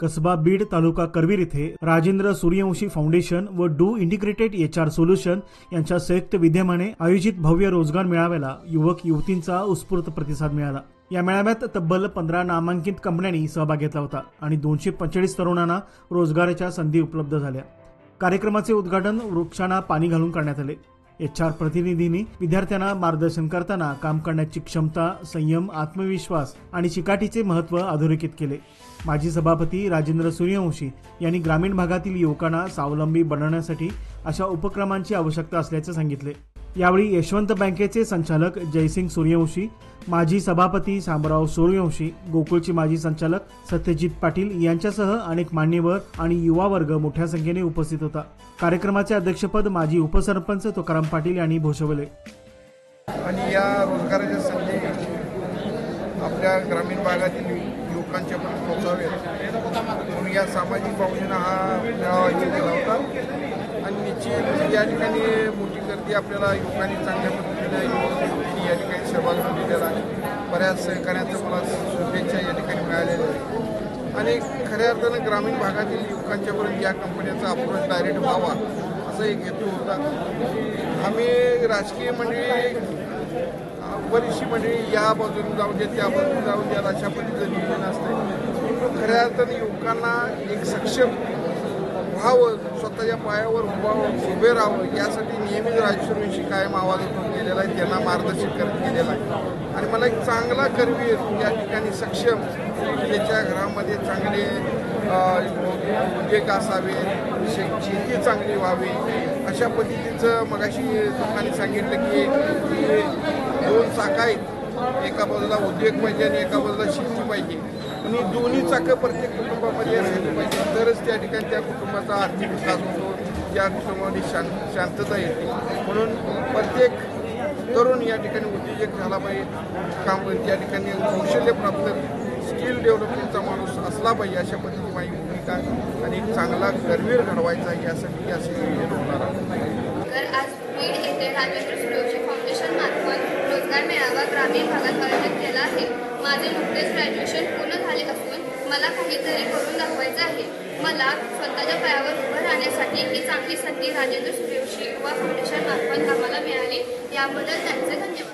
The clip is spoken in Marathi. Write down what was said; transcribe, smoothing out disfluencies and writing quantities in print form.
कसबा बीड तालुका करवीर येथे राजेंद्र सूर्यवंशी फाउंडेशन व डू इंटिग्रेटेड HR सोल्युशन यांच्या संयुक्त विद्यमाने आयोजित भव्य रोजगार मेळाव्याला युवक युवतींचा उत्स्फूर्त प्रतिसाद मिळाला। या मेळाव्यात तब्बल 15 नामांकित कंपन्यांनी सहभाग घेतला होता आणि 245 तरुणांना रोजगाराच्या संधी उपलब्ध झाल्या। कार्यक्रमाचे उद्घाटन वृक्षांना पाणी घालून करण्यात आले। HR प्रतिनिधींनी विद्यार्थ्यांना मार्गदर्शन करताना काम करण्याची क्षमता, संयम, आत्मविश्वास आणि चिकाटीचे महत्त्व अधोरेखित केले। माजी सभापती राजेंद्र सूर्यवंशी यांनी ग्रामीण भागातील युवकांना स्वावलंबी बनवण्यासाठी अशा उपक्रमांची आवश्यकता असल्याचे सांगितले। यावेळी यशवंत बँकेचे संचालक जयसिंग सूर्यवंशी, माजी सभापती शामराव सूर्यवंशी, गोकुळचे माजी संचालक सत्यजित पाटील यांच्यासह अनेक मान्यवर आणि युवा वर्ग मोठ्या संख्येने उपस्थित होता। कार्यक्रमाचे अध्यक्षपद माजी उपसरपंच तुकाराम पाटील यांनी भूषवले। आणि या रोजगाराच्या संधी आपल्या ग्रामीण भागातील युवकांच्यापर्यंत पोहोचावेत म्हणून या सामाजिक भावनेनं हा मेळावा आयोजित केला होता। आणि निश्चित या ठिकाणी मोठी गर्दी आपल्याला युवकांनी चांगल्या पद्धतीने युवकांनी या ठिकाणी सहभाग घेतलेला आहे। बऱ्याच सहकार्याचं मला शुभेच्छा या ठिकाणी मिळालेल्या आहे आणि खऱ्या अर्थानं ग्रामीण भागातील युवकांच्यापर्यंत या कंपन्याचा अप्रोच डायरेक्ट व्हावा असा एक हेतू होता। आम्ही राजकीय मंडळी बरीचशी मंडळी या बाजूने जाऊन दे त्या बाजूने जाऊन द्या अशा पद्धतीचं नियोजन असतं। खऱ्या अर्थाने युवकांना एक सक्षम व्हावं, स्वतःच्या पायावर उभे राहावं यासाठी नेहमीच राजसूर्यवंशी कायम आवाज उठवून गेलेला आहे, त्यांना मार्गदर्शन करत गेलेला आहे। आणि मला एक चांगला करवीर या ठिकाणी सक्षम त्याच्या घरामध्ये चांगले उद्योग असावे, शेती चांगली व्हावी अशा पद्धतीचं मगाशी लोकांनी सांगितलं की 2 चाकं आहेत, एका बाजूला उद्योग पाहिजे आणि एका बाजूला शेती पाहिजे आणि दोन्ही चाकं प्रत्येक कुटुंबामध्ये असायला पाहिजे, तरच त्या ठिकाणी त्या कुटुंबाचा आर्थिक विकास होतो, त्या कुटुंबामध्ये शांतता येते। म्हणून प्रत्येक तरुण या ठिकाणी उद्योजक झाला पाहिजे, काम त्या ठिकाणी कौशल्य प्राप्त स्किल डेव्हलपमेंटचा माणूस असला पाहिजे अशा पद्धतीची माझी भूमिका आणि एक चांगला करवीर घडवायचा यासाठी असे नियोजन होणार आहे। तर आज बीड येथे राजेंद्र सूर्यवंशी फाउंडेशन मार्फत रोजगार मेळावा ग्रामीण भागात आयोजित केला आहे। माझे नुकतेच ग्रॅज्युएशन पूर्ण झाले असून मला काहीतरी करून दाखवायचं आहे। मला स्वतःच्या पायावर उभं राहण्यासाठी ही चांगली संधी राजेंद्र सूर्यवंशी युवा फाउंडेशन मार्फत आम्हाला मिळाली, याबद्दल त्यांचे धन्यवाद।